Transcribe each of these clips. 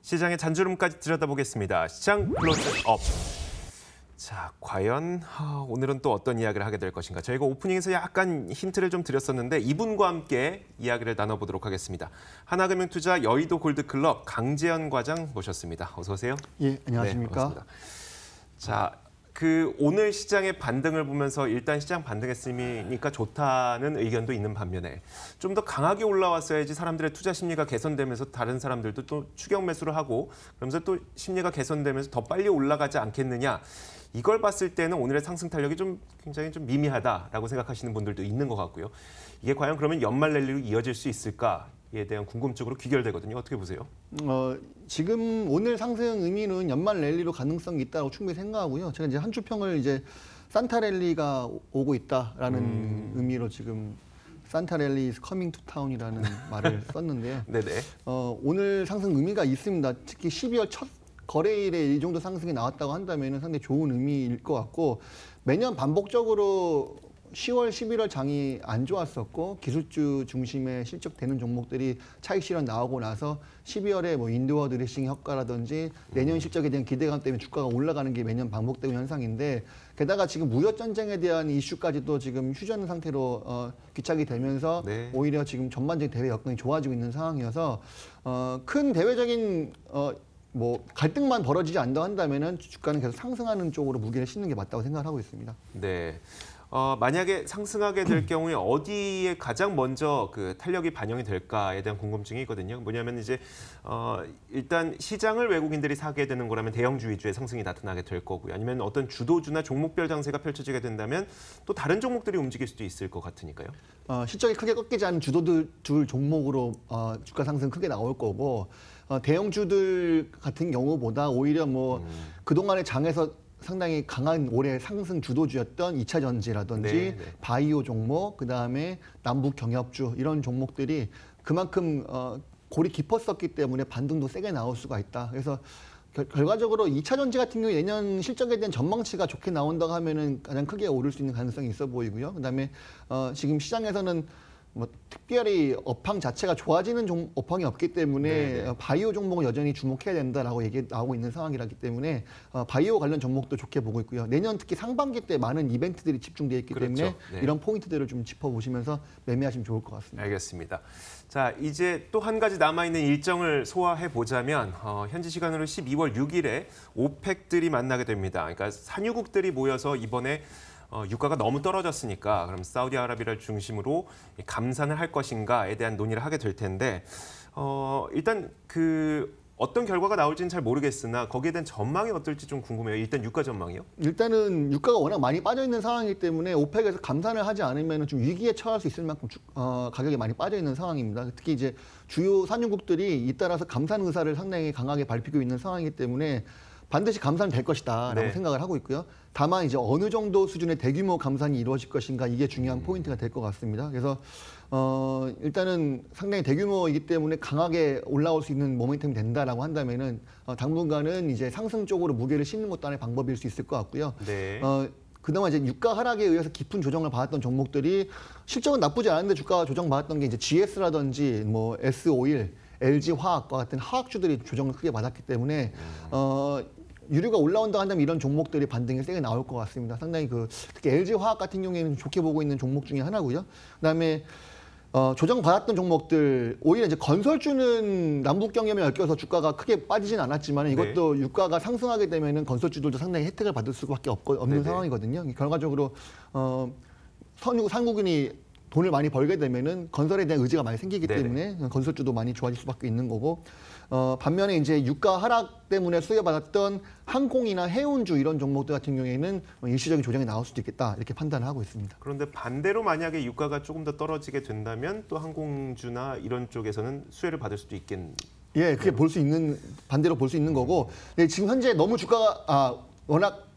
시장의 잔주름까지 들여다보겠습니다. 시장 클로즈업. 자, 과연 오늘은 또 어떤 이야기를 하게 될 것인가. 저희가 오프닝에서 약간 힌트를 좀 드렸었는데 이분과 함께 이야기를 나눠보도록 하겠습니다. 하나금융투자 여의도 골드클럽 강재현 과장 모셨습니다. 어서 오세요. 예, 안녕하십니까. 네, 자, 오늘 시장의 반등을 보면서 일단 시장 반등했으니까 좋다는 의견도 있는 반면에 좀 더 강하게 올라왔어야지 사람들의 투자 심리가 개선되면서 다른 사람들도 또 추격 매수를 하고 그러면서 또 심리가 개선되면서 더 빨리 올라가지 않겠느냐. 이걸 봤을 때는 오늘의 상승 탄력이 굉장히 좀 미미하다라고 생각하시는 분들도 있는 것 같고요. 이게 과연 그러면 연말 랠리로 이어질 수 있을까에 대한 궁금증으로 귀결되거든요. 어떻게 보세요? 지금 오늘 상승 의미는 연말 랠리로 가능성이 있다고 충분히 생각하고요. 제가 이제 한 주평을 이제 산타 랠리가 오고 있다라는 의미로 지금 산타 랠리 is coming to town이라는 말을 썼는데요. 네네. 오늘 상승 의미가 있습니다. 특히 12월 첫 거래일에 이 정도 상승이 나왔다고 한다면 상당히 좋은 의미일 것 같고 매년 반복적으로 10월, 11월 장이 안 좋았었고 기술주 중심의 실적되는 종목들이 차익 실현 나오고 나서 12월에 뭐 인도어 드레싱 효과라든지 내년 실적에 대한 기대감 때문에 주가가 올라가는 게 매년 반복되는 현상인데 게다가 지금 무역 전쟁에 대한 이슈까지도 지금 휴전 상태로 귀착이 되면서 네. 오히려 지금 전반적인 대외 여건이 좋아지고 있는 상황이어서 큰 대외적인 뭐 갈등만 벌어지지 않는다 한다면은 주가는 계속 상승하는 쪽으로 무게를 싣는 게 맞다고 생각하고 있습니다. 네. 만약에 상승하게 될 경우에 어디에 가장 먼저 탄력이 반영이 될까에 대한 궁금증이 있거든요. 뭐냐면 이제 일단 시장을 외국인들이 사게 되는 거라면 대형주 위주의 상승이 나타나게 될 거고요. 아니면 어떤 주도주나 종목별 장세가 펼쳐지게 된다면 또 다른 종목들이 움직일 수도 있을 것 같으니까요. 실적이 크게 꺾이지 않은 주도주 종목으로 주가 상승 크게 나올 거고 대형주들 같은 경우보다 오히려 뭐 그동안의 장에서 상당히 강한 올해 상승 주도주였던 2차 전지라든지 네. 바이오 종목, 그다음에 남북 경협주 이런 종목들이 그만큼 골이 깊었었기 때문에 반등도 세게 나올 수가 있다. 그래서 결과적으로 2차 전지 같은 경우 내년 실적에 대한 전망치가 좋게 나온다고 하면은 가장 크게 오를 수 있는 가능성이 있어 보이고요. 그다음에 지금 시장에서는 뭐 특별히 업황 자체가 좋아지는 업황이 없기 때문에 네네. 바이오 종목은 여전히 주목해야 된다라고 얘기 나오고 있는 상황이라기 때문에 바이오 관련 종목도 좋게 보고 있고요. 내년 특히 상반기 때 많은 이벤트들이 집중되어 있기 그렇죠. 때문에 네. 이런 포인트들을 좀 짚어보시면서 매매하시면 좋을 것 같습니다. 알겠습니다. 자, 이제 또 한 가지 남아있는 일정을 소화해 보자면 현지 시간으로 12월 6일에 오펙들이 만나게 됩니다. 그러니까 산유국들이 모여서 이번에 유가가 너무 떨어졌으니까 그럼 사우디아라비아를 중심으로 감산을 할 것인가에 대한 논의를 하게 될 텐데 일단 어떤 결과가 나올지는 잘 모르겠으나 거기에 대한 전망이 어떨지 좀 궁금해요. 일단 유가 전망이요? 일단은 유가가 워낙 많이 빠져 있는 상황이기 때문에 오펙에서 감산을 하지 않으면 좀 위기에 처할 수 있을 만큼 가격이 많이 빠져 있는 상황입니다. 특히 이제 주요 산유국들이 잇따라서 감산 의사를 상당히 강하게 밝히고 있는 상황이기 때문에 반드시 감산이 될 것이다라고 네. 생각을 하고 있고요. 다만 이제 어느 정도 수준의 대규모 감산이 이루어질 것인가 이게 중요한 포인트가 될 것 같습니다. 그래서 일단은 상당히 대규모이기 때문에 강하게 올라올 수 있는 모멘텀이 된다라고 한다면은 당분간은 이제 상승 쪽으로 무게를 싣는 것도 하나의 방법일 수 있을 것 같고요. 네. 그동안 이제 유가 하락에 의해서 깊은 조정을 받았던 종목들이 실적은 나쁘지 않은데 주가가 조정받았던 게 이제 GS라든지 뭐 S-오일, LG화학과 같은 화학주들이 조정을 크게 받았기 때문에 유류가 올라온다 한다면 이런 종목들이 반등이 세게 나올 것 같습니다. 상당히 특히 LG화학 같은 경우에는 좋게 보고 있는 종목 중에 하나고요. 그다음에 조정받았던 종목들 오히려 이제 건설주는 남북 경협에 엮여서 주가가 크게 빠지진 않았지만 이것도 유가가 상승하게 되면은 건설주들도 상당히 혜택을 받을 수밖에 없는 네네. 상황이거든요. 결과적으로 한국인이 돈을 많이 벌게 되면은 건설에 대한 의지가 많이 생기기 네네. 때문에 건설주도 많이 좋아질 수밖에 있는 거고 반면에 이제 유가 하락 때문에 수혜받았던 항공이나 해운주 이런 종목들 같은 경우에는 일시적인 조정이 나올 수도 있겠다 이렇게 판단을 하고 있습니다. 그런데 반대로 만약에 유가가 조금 더 떨어지게 된다면 또 항공주나 이런 쪽에서는 수혜를 받을 수도 있겠네요. 예, 그게 반대로 볼 수 있는 거고 근데 지금 현재 너무 주가가 워낙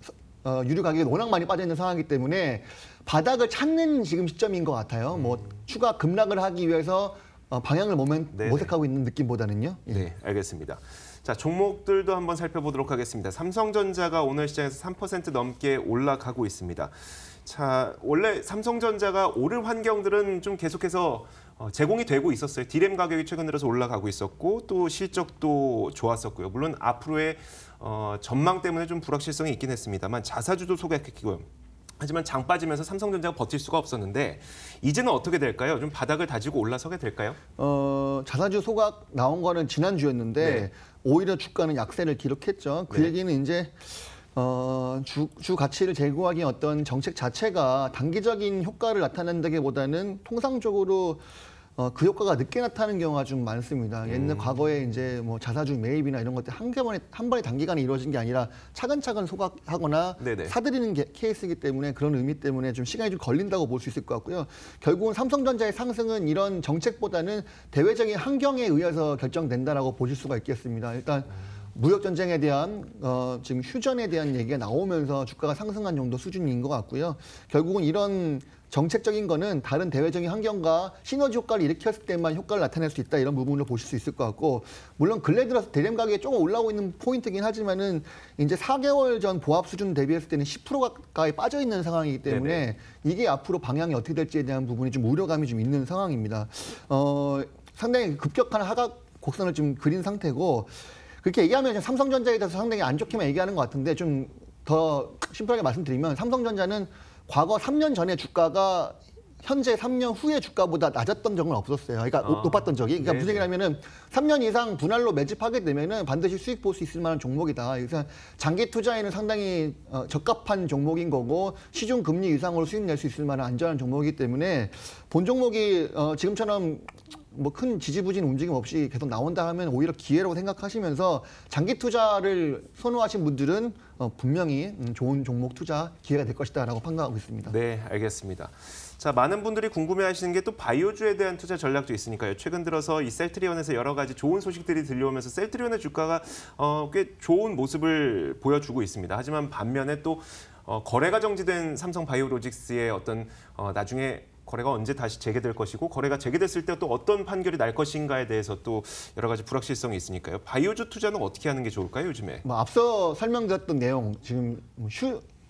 유류 가격이 워낙 많이 빠져 있는 상황이기 때문에 바닥을 찾는 지금 시점인 것 같아요. 뭐 추가 급락을 하기 위해서 방향을 모색하고 있는 느낌보다는요. 예. 네, 알겠습니다. 자, 종목들도 한번 살펴보도록 하겠습니다. 삼성전자가 오늘 시장에서 3% 넘게 올라가고 있습니다. 자, 원래 삼성전자가 오를 환경들은 좀 계속해서 제공이 되고 있었어요. 디램 가격이 최근 들어서 올라가고 있었고 또 실적도 좋았었고요. 물론 앞으로의 전망 때문에 좀 불확실성이 있긴 했습니다만 자사주도 소개했고요. 하지만 장 빠지면서 삼성전자가 버틸 수가 없었는데 이제는 어떻게 될까요? 좀 바닥을 다지고 올라서게 될까요? 자사주 소각 나온 거는 지난주였는데 네. 오히려 주가는 약세를 기록했죠. 그 네. 얘기는 이제 주 가치를 제고하기 위한 어떤 정책 자체가 단기적인 효과를 나타낸다기보다는 통상적으로 그 효과가 늦게 나타나는 경우가 좀 많습니다. 옛날 과거에 이제 뭐 자사주 매입이나 이런 것들 한 번에 단기간에 이루어진 게 아니라 차근차근 소각하거나 네네. 사들이는 케이스이기 때문에 그런 의미 때문에 좀 시간이 좀 걸린다고 볼 수 있을 것 같고요. 결국은 삼성전자의 상승은 이런 정책보다는 대외적인 환경에 의해서 결정된다라고 보실 수가 있겠습니다. 일단 무역 전쟁에 대한 지금 휴전에 대한 얘기가 나오면서 주가가 상승한 정도 수준인 것 같고요. 결국은 이런 정책적인 거는 다른 대외적인 환경과 시너지 효과를 일으켰을 때만 효과를 나타낼 수 있다 이런 부분을 보실 수 있을 것 같고 물론 근래 들어서 대림 가격이 조금 올라오고 있는 포인트긴 하지만은 이제 4개월 전 보합 수준 대비했을 때는 10% 가까이 빠져 있는 상황이기 때문에 네네. 이게 앞으로 방향이 어떻게 될지에 대한 부분이 좀 우려감이 좀 있는 상황입니다. 상당히 급격한 하락 곡선을 좀 그린 상태고 그렇게 얘기하면 삼성전자에 대해서 상당히 안 좋게만 얘기하는 것 같은데 좀 더 심플하게 말씀드리면 삼성전자는 과거 3년 전에 주가가 현재 3년 후의 주가보다 낮았던 적은 없었어요. 그러니까 높았던 적이. 그러니까 무슨 얘기냐면은 3년 이상 분할로 매집하게 되면은 반드시 수익 볼 수 있을 만한 종목이다. 그래서 장기 투자에는 상당히 적합한 종목인 거고 시중 금리 이상으로 수익 낼 수 있을 만한 안전한 종목이기 때문에 본 종목이 지금처럼 뭐 큰 지지부진 움직임 없이 계속 나온다 하면 오히려 기회라고 생각하시면서 장기 투자를 선호하신 분들은 분명히 좋은 종목 투자 기회가 될 것이다라고 판단하고 있습니다. 네, 알겠습니다. 자, 많은 분들이 궁금해하시는 게 또 바이오주에 대한 투자 전략도 있으니까요. 최근 들어서 이 셀트리온에서 여러 가지 좋은 소식들이 들려오면서 셀트리온의 주가가 꽤 좋은 모습을 보여주고 있습니다. 하지만 반면에 또 거래가 정지된 삼성 바이오로직스의 어떤 나중에 거래가 언제 다시 재개될 것이고 거래가 재개됐을 때 또 어떤 판결이 날 것인가에 대해서 또 여러 가지 불확실성이 있으니까요. 바이오주 투자는 어떻게 하는 게 좋을까요, 요즘에? 뭐 앞서 설명드렸던 내용 지금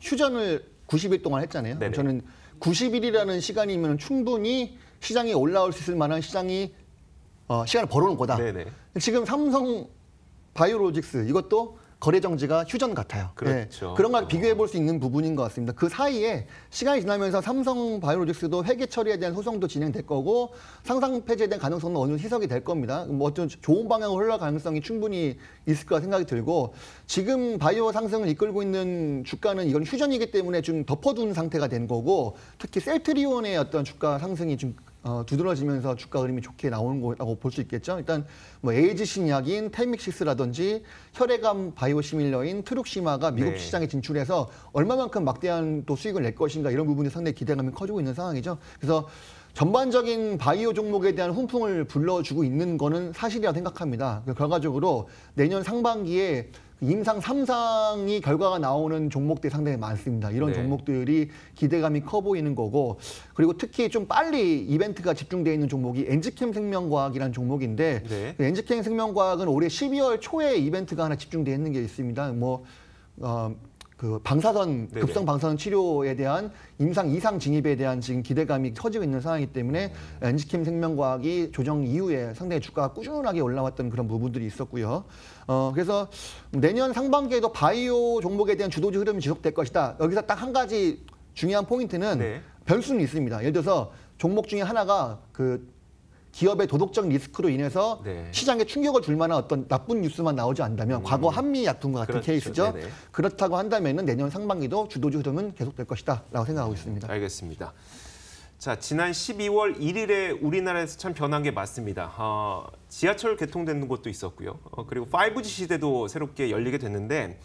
휴전을 90일 동안 했잖아요. 네네. 저는 90일이라는 시간이면 충분히 시장에 올라올 수 있을 만한 시간을 벌어놓은 거다. 네네. 지금 삼성 바이오로직스 이것도 거래 정지가 휴전 같아요. 그렇죠. 네, 그런 걸 비교해 볼 수 있는 부분인 것 같습니다. 그 사이에 시간이 지나면서 삼성 바이오로직스도 회계 처리에 대한 소송도 진행될 거고 상장 폐지에 대한 가능성은 어느 정도 희석이 될 겁니다. 뭐 어떤 좋은 방향으로 흘러갈 가능성이 충분히 있을 거라 생각이 들고 지금 바이오 상승을 이끌고 있는 주가는 이건 휴전이기 때문에 좀 덮어둔 상태가 된 거고 특히 셀트리온의 어떤 주가 상승이 좀 두드러지면서 주가 흐름이 좋게 나오는 거라고 볼 수 있겠죠. 일단 뭐 에이지 신약인 텔믹시스라든지 혈액암 바이오시밀러인 트룩시마가 미국 네. 시장에 진출해서 얼마만큼 막대한 또 수익을 낼 것인가 이런 부분이 상당히 기대감이 커지고 있는 상황이죠. 그래서 전반적인 바이오 종목에 대한 훈풍을 불러주고 있는 거는 사실이라고 생각합니다. 결과적으로 내년 상반기에 임상 3상이 결과가 나오는 종목들이 상당히 많습니다. 이런 네. 종목들이 기대감이 커 보이는 거고 그리고 특히 좀 빨리 이벤트가 집중되어 있는 종목이 엔지캠 생명과학이라는 종목인데 네. 그 엔지캠 생명과학은 올해 12월 초에 이벤트가 하나 집중되어 있는 게 있습니다. 그 방사선 네네. 급성 방사선 치료에 대한 임상 2상 진입에 대한 지금 기대감이 커지고 있는 상황이기 때문에 엔지캠 생명과학이 조정 이후에 상당히 주가가 꾸준하게 올라왔던 그런 부분들이 있었고요. 그래서 내년 상반기에도 바이오 종목에 대한 주도주 흐름이 지속될 것이다. 여기서 딱 한 가지 중요한 포인트는 네. 변수는 있습니다. 예를 들어서 종목 중에 하나가 그 기업의 도덕적 리스크로 인해서 네. 시장에 충격을 줄 만한 어떤 나쁜 뉴스만 나오지 않다면 과거 한미약품과 같은 그렇죠. 케이스죠. 네네. 그렇다고 한다면 내년 상반기도 주도주 흐름은 계속될 것이다 라고 생각하고 있습니다. 알겠습니다. 자, 지난 12월 1일에 우리나라에서 참 변한 게 맞습니다. 지하철 개통되는 곳도 있었고요. 그리고 5G 시대도 새롭게 열리게 됐는데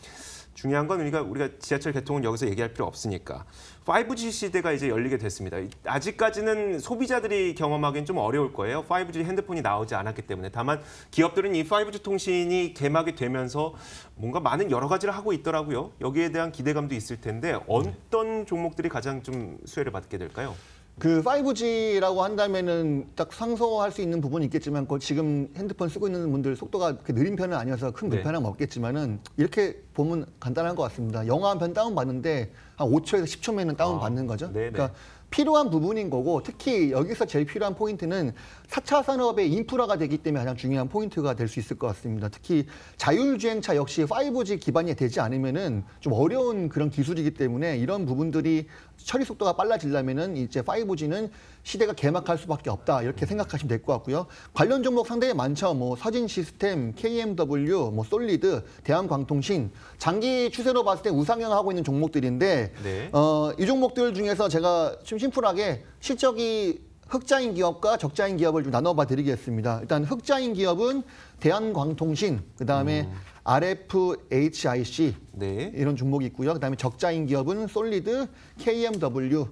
중요한 건 우리가 지하철 개통은 여기서 얘기할 필요 없으니까 5G 시대가 이제 열리게 됐습니다. 아직까지는 소비자들이 경험하기는 좀 어려울 거예요. 5G 핸드폰이 나오지 않았기 때문에. 다만 기업들은 이 5G 통신이 개막이 되면서 뭔가 많은 여러 가지를 하고 있더라고요. 여기에 대한 기대감도 있을 텐데 어떤 종목들이 가장 좀 수혜를 받게 될까요? 그 5G라고 한다면은 딱 상소할 수 있는 부분이 있겠지만 지금 핸드폰 쓰고 있는 분들 속도가 그렇게 느린 편은 아니어서 큰 불편함은 없겠지만은 이렇게 보면 간단한 것 같습니다. 영화 한 편 다운 받는데 한 5초에서 10초면은 다운 받는 거죠. 네네. 그러니까 필요한 부분인 거고 특히 여기서 제일 필요한 포인트는 4차 산업의 인프라가 되기 때문에 가장 중요한 포인트가 될 수 있을 것 같습니다. 특히 자율주행차 역시 5G 기반이 되지 않으면은 좀 어려운 그런 기술이기 때문에 이런 부분들이 처리 속도가 빨라지려면은 이제 5G는 시대가 개막할 수밖에 없다 이렇게 생각하시면 될 것 같고요. 관련 종목 상당히 많죠. 뭐 서진 시스템, KMW, 뭐 솔리드, 대한광통신 장기 추세로 봤을 때 우상향하고 있는 종목들인데 네. 이 종목들 중에서 제가 좀 심플하게 실적이 흑자인 기업과 적자인 기업을 좀 나눠봐 드리겠습니다. 일단 흑자인 기업은 대한광통신, 그다음에 RFHIC 네. 이런 종목이 있고요. 그다음에 적자인 기업은 솔리드, KMW.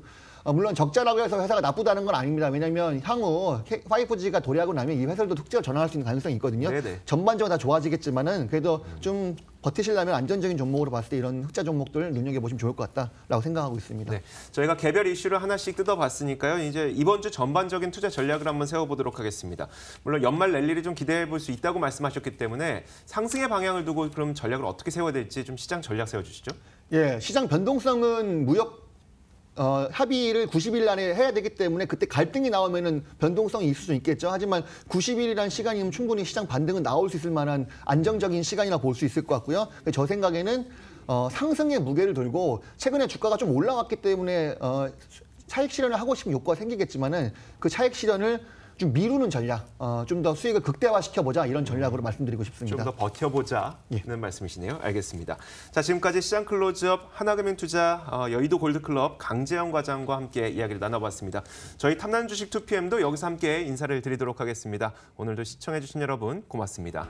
물론 적자라고 해서 회사가 나쁘다는 건 아닙니다. 왜냐하면 향후 5G가 도래하고 나면 이 회사들도 흑자로 전환할 수 있는 가능성이 있거든요. 네네. 전반적으로 다 좋아지겠지만은 그래도 좀 버티시려면 안전적인 종목으로 봤을 때 이런 흑자 종목들 눈여겨보시면 좋을 것 같다라고 생각하고 있습니다. 네, 저희가 개별 이슈를 하나씩 뜯어봤으니까요. 이제 이번 주 전반적인 투자 전략을 한번 세워보도록 하겠습니다. 물론 연말 랠리를 좀 기대해 볼 수 있다고 말씀하셨기 때문에 상승의 방향을 두고 그럼 전략을 어떻게 세워야 될지 좀 시장 전략 세워주시죠. 예, 시장 변동성은 무역 합의를 90일 안에 해야 되기 때문에 그때 갈등이 나오면은 변동성이 있을 수 있겠죠. 하지만 90일이라는 시간이면 충분히 시장 반등은 나올 수 있을 만한 안정적인 시간이라 볼 수 있을 것 같고요. 저 생각에는 상승의 무게를 들고 최근에 주가가 좀 올라왔기 때문에 차익 실현을 하고 싶은 욕구가 생기겠지만은 그 차익 실현을 좀 미루는 전략, 좀 더 수익을 극대화시켜보자 이런 전략으로 말씀드리고 싶습니다. 좀 더 버텨보자는 예. 말씀이시네요. 알겠습니다. 자, 지금까지 시장 클로즈업 하나금융투자 여의도 골드클럽 강재영 과장과 함께 이야기를 나눠봤습니다. 저희 탐나는 주식 2PM도 여기서 함께 인사를 드리도록 하겠습니다. 오늘도 시청해주신 여러분 고맙습니다.